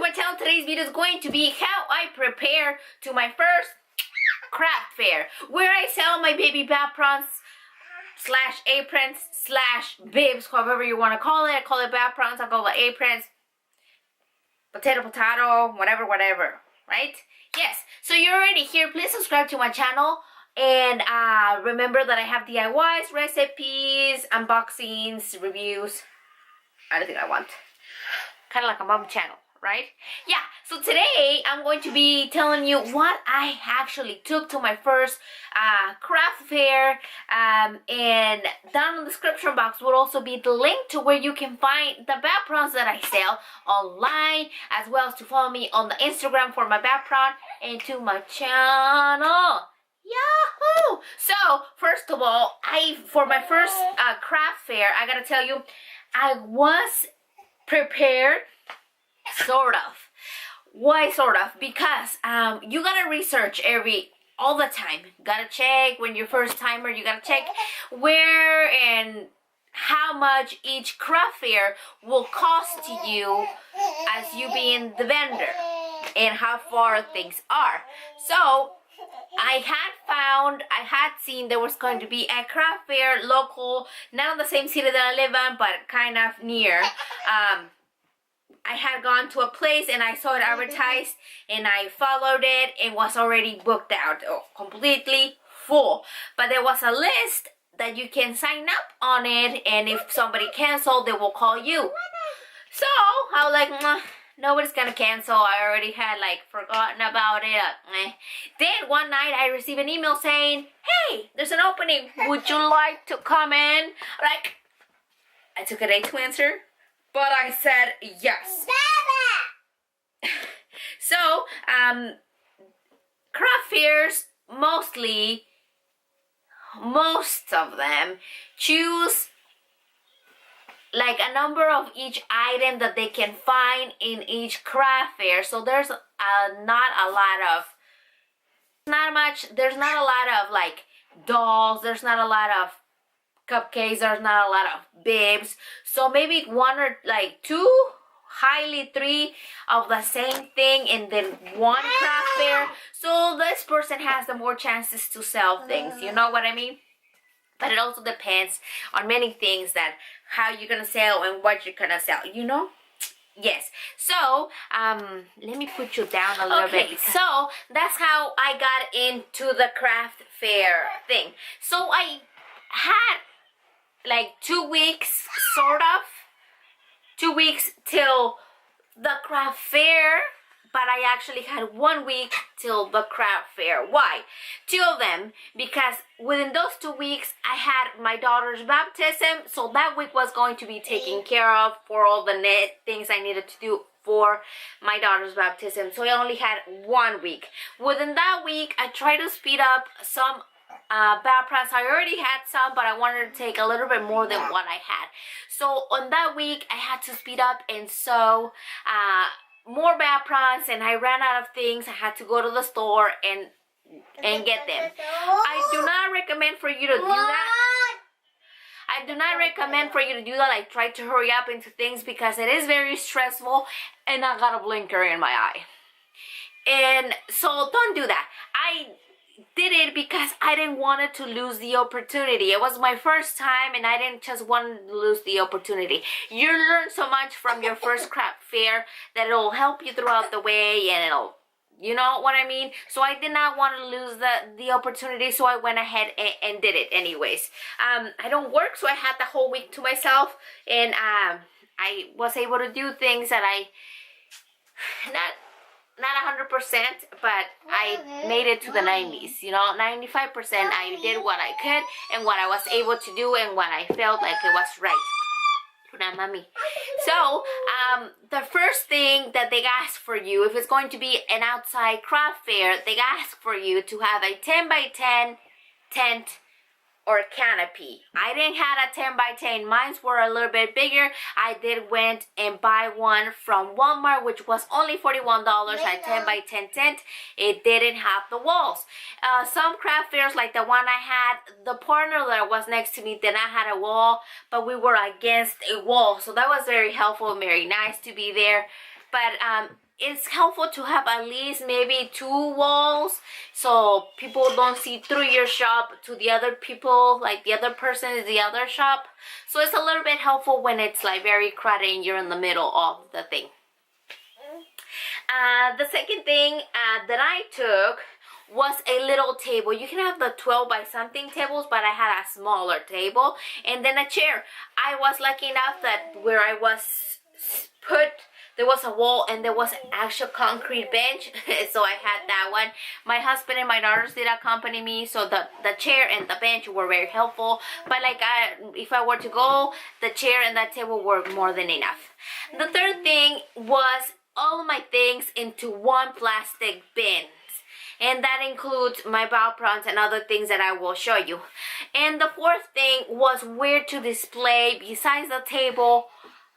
my channel. Today's video is going to be how I prepare to my first craft fair, where I sell my baby BAPRONs slash aprons slash bibs, however you want to call it. I call it BAPRONs, I call it aprons, potato, whatever, right? Yes, so you're already here. Please subscribe to my channel. And remember that I have DIYs, recipes, unboxings, reviews, anything I want. Kind of like a mom channel, right? Yeah, so today I'm going to be telling you what I actually took to my first craft fair. And down in the description box will also be the link to where you can find the BAPRONs that I sell online, as well as to follow me on the Instagram for my BAPRON and to my channel. Yahoo! So, first of all, for my first craft fair, I gotta tell you, I was prepared, sort of. Why sort of? Because you gotta research all the time. You gotta check when you're first timer, you gotta check where and how much each craft fair will cost to you as you being the vendor and how far things are. So, I had seen there was going to be a craft fair local, not in the same city that I live in, but kind of near. I had gone to a place and I saw it advertised and I followed it and was already booked out, completely full. But there was a list that you can sign up on it, and if somebody canceled, they will call you. So I was like, nobody's gonna cancel. I already had forgotten about it. Then one night I received an email saying, hey, there's an opening. Would you like to come in? I took a day to answer, but I said yes. So, craft fairs most of them choose a number of each item that they can find in each craft fair. So there's not a lot of dolls, there's not a lot of cupcakes, there's not a lot of bibs. So maybe one or two, highly three of the same thing in then one craft fair. So this person has the more chances to sell things, you know what I mean? But it also depends on many things, that how you're gonna sell and what you're gonna sell, you know? Yes. So, let me put you down a little bit. So, that's how I got into the craft fair thing. So, I had 2 weeks, sort of. 2 weeks till the craft fair. But I actually had 1 week till the craft fair. Why? 2 of them, because within those 2 weeks, I had my daughter's baptism. So that week was going to be taken care of for all the things I needed to do for my daughter's baptism. So I only had 1 week. Within that week, I tried to speed up some BAPRONs. I already had some, but I wanted to take a little bit more than what I had. So on that week, I had to speed up and sew more BAPRONs, and I ran out of things. I had to go to the store and get them. I do not recommend for you to do that. I do not recommend for you to do that. Try to hurry up into things because it is very stressful, and I got a blinker in my eye. And so don't do that. I did it because I didn't want it to lose the opportunity. It was my first time and I didn't just want to lose the opportunity. You learn so much from your first craft fair that it'll help you throughout the way, and it'll, you know what I mean? So I did not want to lose the opportunity, so I went ahead and did it anyways. I don't work, so I had the whole week to myself, and I was able to do things that not 100%, but I made it to the 90s, 95%. I did what I could and what I was able to do and what I felt like it was right. Mommy. So, the first thing that they ask for you, if it's going to be an outside craft fair, they ask for you to have a 10 by 10 tent or canopy. I didn't have a 10 by 10. Mines were a little bit bigger. I did went and buy one from Walmart, which was only $41. A 10 by 10 tent. It didn't have the walls. Some craft fairs like the one I had, the partner that was next to me did not have a wall, but we were against a wall. So that was very helpful and very nice to be there. But it's helpful to have at least maybe 2 walls so people don't see through your shop to the other people, like the other person is the other shop. So it's a little bit helpful when it's like very crowded and you're in the middle of the thing. The second thing that I took was a little table. You can have the 12 by something tables, but I had a smaller table, and then a chair. I was lucky enough that where I was put, there was a wall and there was an actual concrete bench, so I had that one. My husband and my daughters did accompany me, so the chair and the bench were very helpful. But like if I were to go, the chair and that table were more than enough. The third thing was all of my things into one plastic bin. And that includes my BAPRONs and other things that I will show you. And the fourth thing was where to display, besides the table,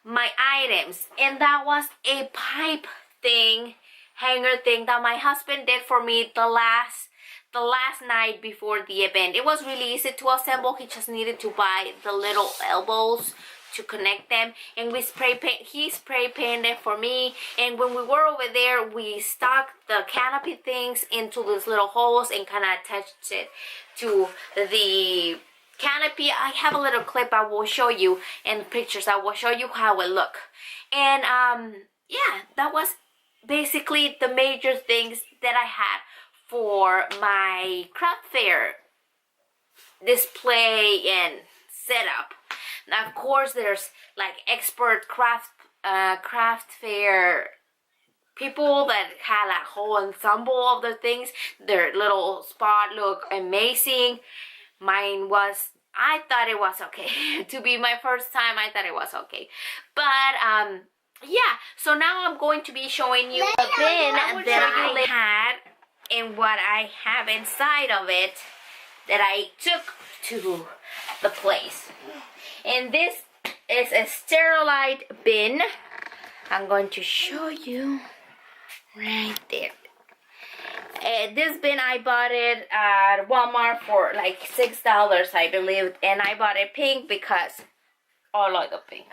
my items. And that was a pipe thing, hanger thing that my husband did for me the last night before the event. It was really easy to assemble. He just needed to buy the little elbows to connect them, and he spray painted for me. And when we were over there, we stuck the canopy things into these little holes and kind of attached it to the canopy. I have a little clip I will show you, and pictures I will show you how it look. And yeah, that was basically the major things that I had for my craft fair display and setup. Now, of course, there's like expert craft fair people that had a whole ensemble of their things. Their little spot looked amazing. Mine was, I thought it was okay. To be my first time, I thought it was okay. But yeah, so now I'm going to be showing you the bin that I had and what I have inside of it that I took to the place. And this is a sterilite bin. I'm going to show you right there. This bin, I bought it at Walmart for like $6, I believe. And I bought it pink because I like the pink.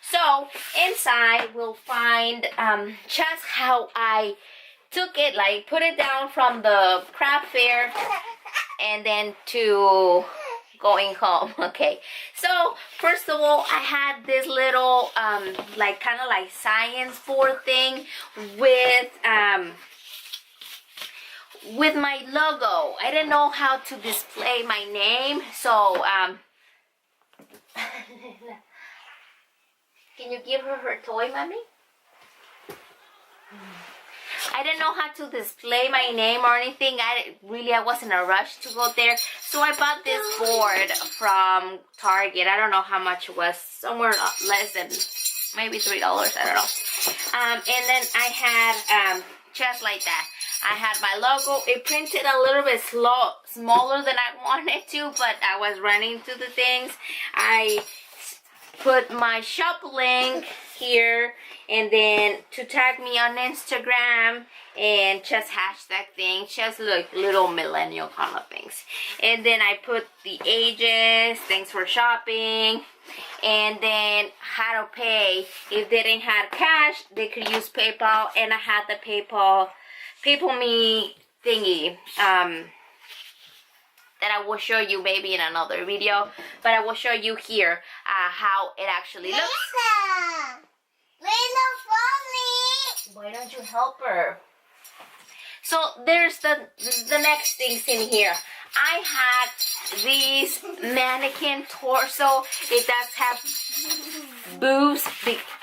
So inside we'll find just how I took it, like put it down from the craft fair and then to going home. Okay, so first of all, I had this little like kind of like science board thing with my logo. I didn't know how to display my name, so can you give her toy, mommy? I didn't know how to display my name or anything. I wasn't in a rush to go there. So I bought this board from Target. I don't know how much it was. Somewhere less than maybe $3. I don't know. And then I had just like that. I had my logo. It printed a little bit smaller than I wanted to, but I was running to the things. I put my shop link here, and then to tag me on Instagram and just hashtag things, just like little millennial kind of things. And then I put the ages, thanks for shopping, and then how to pay. If they didn't have cash, they could use PayPal, and I had the PayPal me thingy that I will show you maybe in another video, but I will show you here how it actually looks. Why don't you help her? So there's the next things in here. I had these mannequin torso. It does have boobs,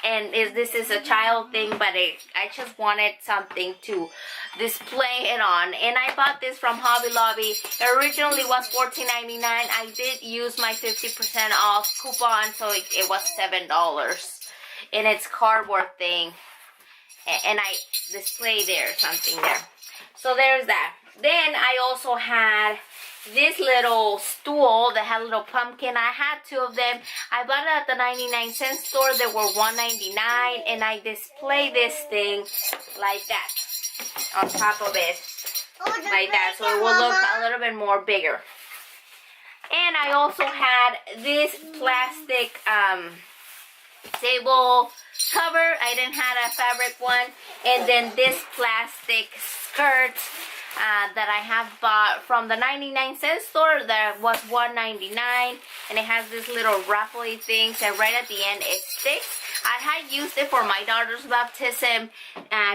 and this is a child thing, but I just wanted something to display it on. And I bought this from Hobby Lobby. It originally was $14.99. I did use my 50% off coupon, so it was $7. And it's cardboard thing. And I display there something there. So there's that. Then I also had this little stool that had a little pumpkin. I had 2 of them. I bought it at the 99-cent store. They were $1.99, and I display this thing like that on top of it, like that, so it will look a little bit more bigger. And I also had this plastic table cover. I didn't have a fabric one. And then this plastic skirt that I have bought from the 99-cent store that was $1.99, and it has this little ruffly things, and right at the end it sticks. I had used it for my daughter's baptism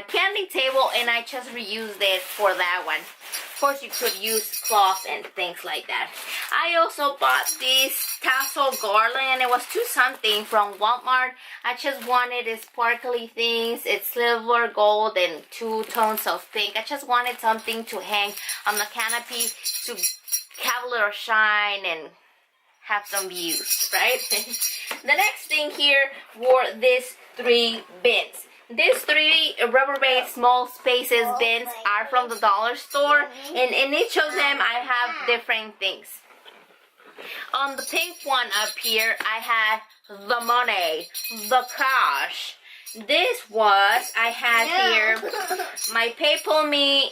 candy table, and I just reused it for that one. Of course, you could use cloth and things like that. I also bought this tassel garland. It was $2 something from Walmart. I just wanted the sparkly things. It's silver, gold, and 2 tones of pink. I just wanted something to hang on the canopy to have a little shine and have some views, right? The next thing here were these 3 bins. These 3 Rubbermaid small spaces bins are from the dollar store, and in each of them I have different things. On the pink one up here, I have the money, the cash. This was, I had here my PayPal Me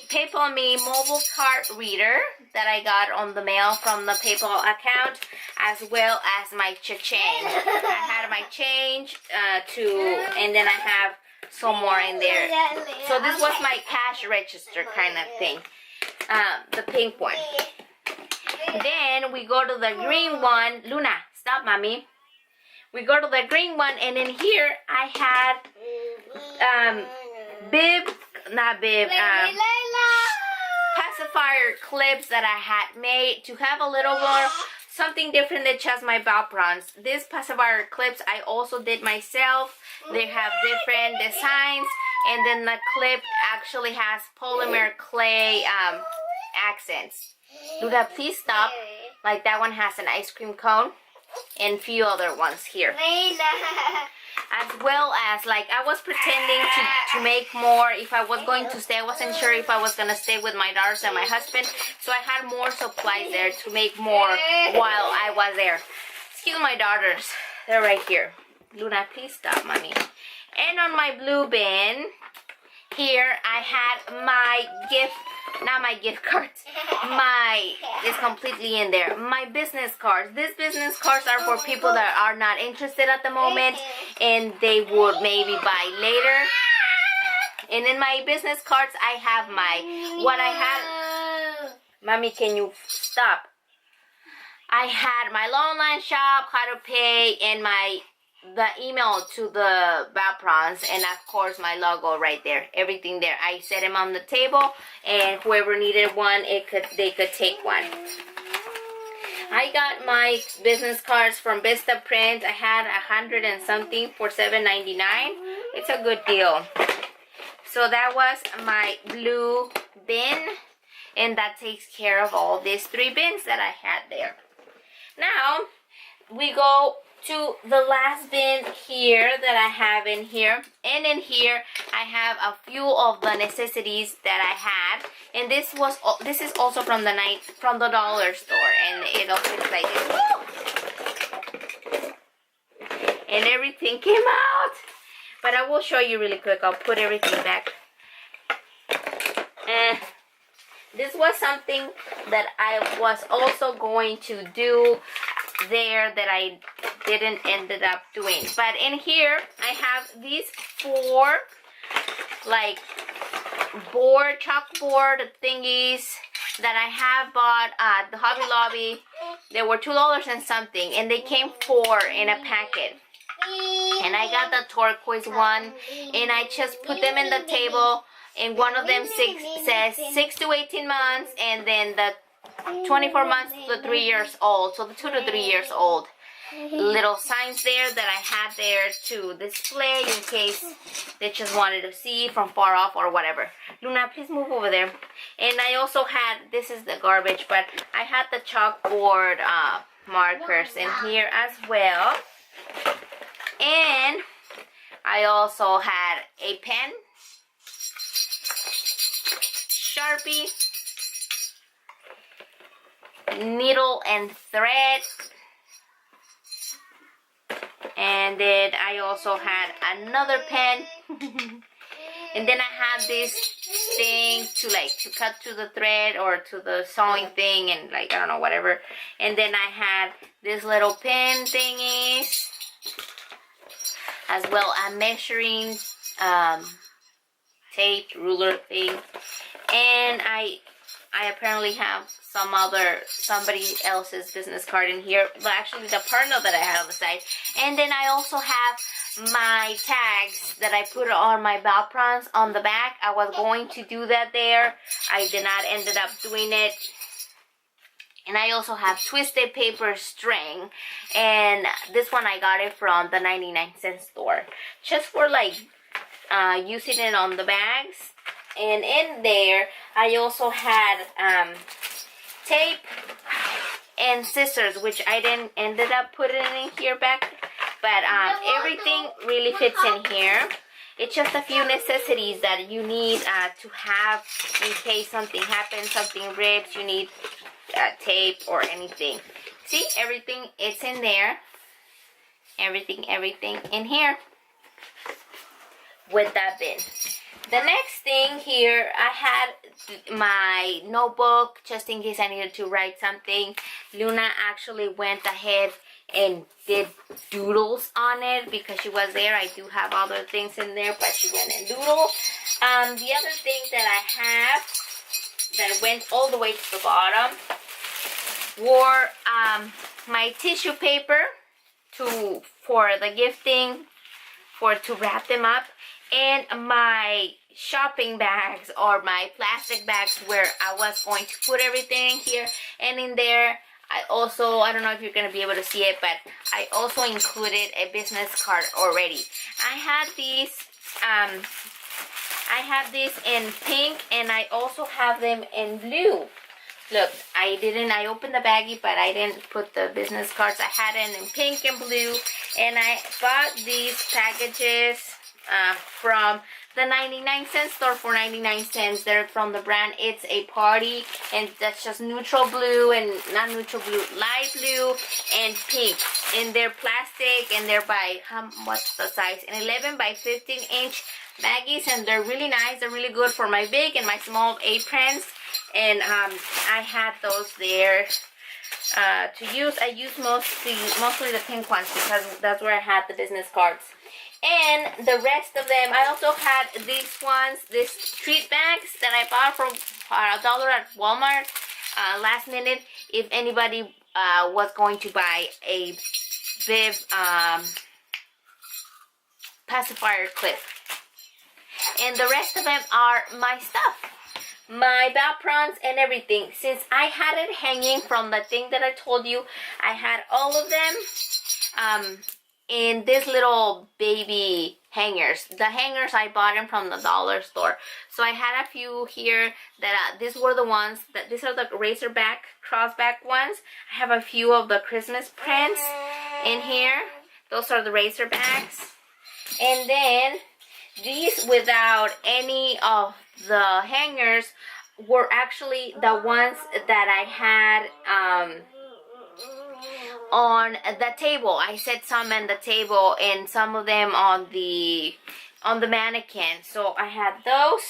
mobile card reader that I got on the mail from the PayPal account, as well as my cha-ching. I had my change and then I have some more in there. So this was my cash register kind of thing, the pink one. Then we go to the green one. Luna, stop, mommy. We go to the green one, and in here I had pacifier clips that I had made to have a little more something different than just my BAPRONs. These pacifier clips I also did myself. They have different designs, and then the clip actually has polymer clay accents. Luda, please stop. Like that one has an ice cream cone and few other ones here. As well as, like, I was pretending to make more if I was going to stay. I wasn't sure if I was going to stay with my daughters and my husband, so I had more supplies there to make more while I was there. Excuse my daughters, they're right here. Luna, please stop, mommy. And on my blue bin here I had my gift cards. It's completely in there. My business cards. These business cards are for people that are not interested at the moment and they would maybe buy later. And in my business cards I have Mommy, can you stop? I had my online shop, how to pay, and the email to the BAPRONs, and of course my logo right there. Everything there. I set them on the table, and whoever needed one, they could take one. I got my business cards from Vista Print. I had 100 and something for $7.99. It's a good deal. So that was my blue bin, and that takes care of all these 3 bins that I had there. Now we go to the last bin here that I have in here, and in here I have a few of the necessities that I had, and this is also from the dollar store, and it also looks like this. And everything came out, but I will show you really quick. I'll put everything back. This was something that I was also going to do there that I didn't ended up doing. But in here I have these 4 like chalkboard thingies that I have bought at the Hobby Lobby. They were $2 and something, and they came 4 in a packet. And I got the turquoise one, and I just put them in the table, and one of them says 6 to 18 months, and then the 24 months to 3 years old, so the 2 to 3 years old. Little signs there that I had there to display in case they just wanted to see from far off or whatever. Luna, please move over there. And I also had, this is the garbage, but I had the chalkboard markers in here as well. And I also had a pen, Sharpie, needle and thread, and then I also had another pen. And then I had this thing to cut to the thread or to the sewing thing, and I don't know, whatever. And then I had this little pin thingies. as well a measuring tape, ruler thing, and I apparently have somebody else's business card in here, but actually the partner that I had on the side. And then I also have my tags that I put on my BAPRONs on the back. I was going to do that there. I did not ended up doing it. And I also have twisted paper string, and this one I got it from the 99-cent store, just for like using it on the bags. And in there I also had tape and scissors, which I didn't ended up putting in here back, but everything really fits in here. It's just a few necessities that you need to have in case something happens, something rips, you need tape or anything. See, everything, it's in there. Everything in here with that bin. The next thing here, I had my notebook just in case I needed to write something. Luna actually went ahead and did doodles on it because she was there. I do have other things in there, but she went and doodled. The other thing that I have that went all the way to the bottom were my tissue paper for the gifting, to wrap them up, and my shopping bags or my plastic bags where I was going to put everything in here. And in there I also, I don't know if you're going to be able to see it, but I also included a business card already. I had these in pink, and I also have them in blue. Look, I opened the baggie, but I didn't put the business cards. I had it in pink and blue, and I bought these packages from the 99-cent store for 99 cents. They're from the brand It's a Party, and that's just neutral blue, and not neutral blue, light blue and pink. And they're plastic, and they're by, what's the size? An 11 by 15 inch baggies, and they're really nice. They're really good for my big and my small aprons. And I had those there to use. I use mostly the pink ones because that's where I had the business cards. And the rest of them, I also had these ones, these treat bags that I bought for $1 at Walmart last minute. If anybody was going to buy a bib pacifier clip. And the rest of them are my stuff. My BAPRONs and everything. Since I had it hanging from the thing that I told you, I had all of them in this little baby hangers. The hangers, I bought them from the dollar store. So I had a few here that these were the ones that these are the razorback crossback ones. I have a few of the Christmas prints in here. Those are the razorbacks. And then these, without any of the hangers, were actually the ones that I had on the table. I set some on the table and some of them on the mannequin. So I had those,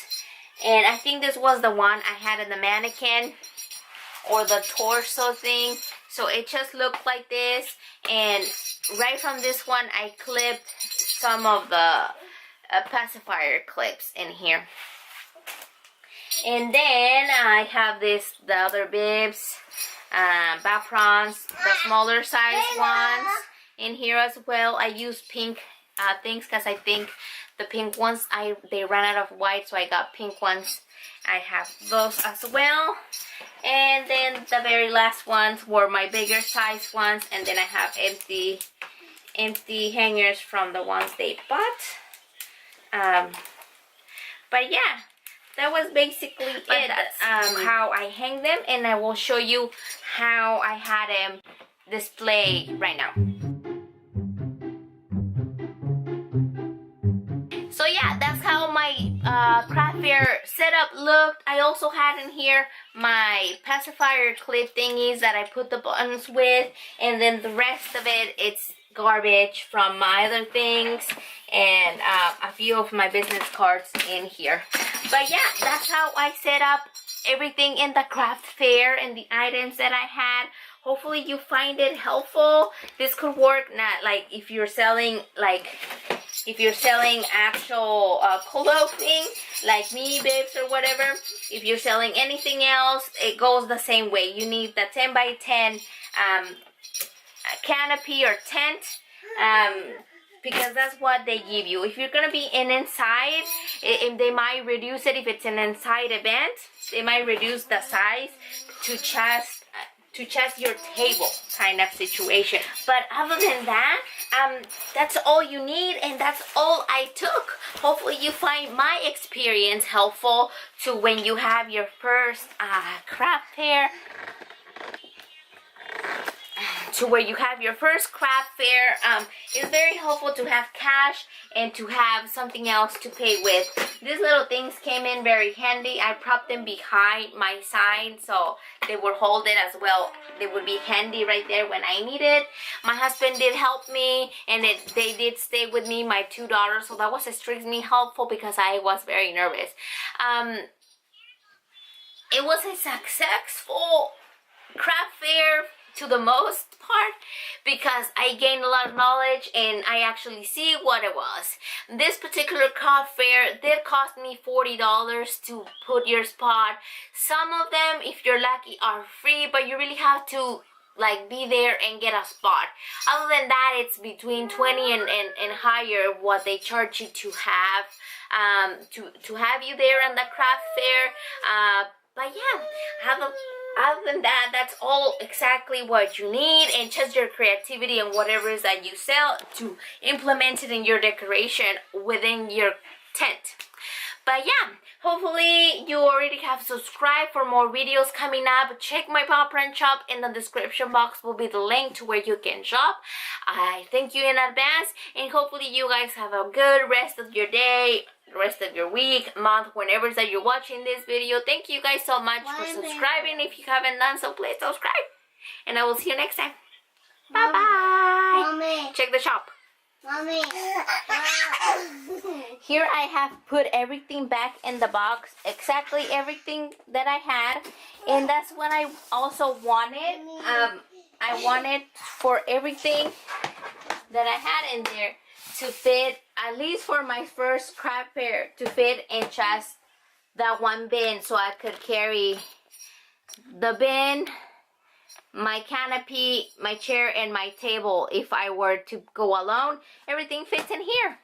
and I think this was the one I had in the mannequin or the torso thing. So it just looked like this, and right from this one I clipped some of the pacifier clips in here. And then I have the other bibs, BAPRONs, the smaller size ones in here as well. I use pink things because I think the pink ones, they ran out of white, so I got pink ones. I have those as well. And then the very last ones were my bigger size ones, and then I have empty hangers from the ones they bought. But yeah, that was basically it. That's how I hang them, and I will show you how I had them display right now. So yeah, that's how my craft fair setup looked. I also had in here my pacifier clip thingies that I put the buttons with, and then the rest of it, it's garbage from my other things, and a few of my business cards in here. But yeah, that's how I set up everything in the craft fair and the items that I had. Hopefully you find it helpful. This could work, not like if you're selling like If you're selling actual clothing, like me, babes, or whatever, if you're selling anything else, it goes the same way. You need the 10 by 10 canopy or tent, because that's what they give you. If you're gonna be inside, they might reduce it. If it's an inside event, they might reduce the size to just your table kind of situation. But other than that, that's all you need, and that's all I took. Hopefully you find my experience helpful to when you have your first craft fair. To where you have your first craft fair. It's very helpful to have cash and to have something else to pay with. These little things came in very handy. I propped them behind my sign so they would hold it as well. They would be handy right there when I need it. My husband did help me, and they did stay with me, my two daughters, so that was extremely helpful because I was very nervous. It was a successful craft fair to the most part because I gained a lot of knowledge and I actually see what it was. This particular craft fair did cost me $40 to put your spot. Some of them, if you're lucky, are free, but you really have to like be there and get a spot. Other than that, it's between 20 and higher what they charge you to have to have you there on the craft fair. But yeah, other than that, that's all exactly what you need, and just your creativity and whatever it is that you sell to implement it in your decoration within your tent. But yeah, hopefully you already have subscribed for more videos coming up. Check my BAPRON shop. In the description box will be the link to where you can shop. I thank you in advance, and hopefully you guys have a good rest of your day, rest of your week, month, whenever that you're watching this video. Thank you guys so much for subscribing. If you haven't done so, please subscribe, and I will see you next time. Bye bye. Mommy. Check the shop. Mommy. Here I have put everything back in the box, exactly everything that I had, and that's what I also wanted. I wanted for everything that I had in there to fit, at least for my first craft fair, to fit in just that one bin, so I could carry the bin, my canopy, my chair, and my table. If I were to go alone, everything fits in here.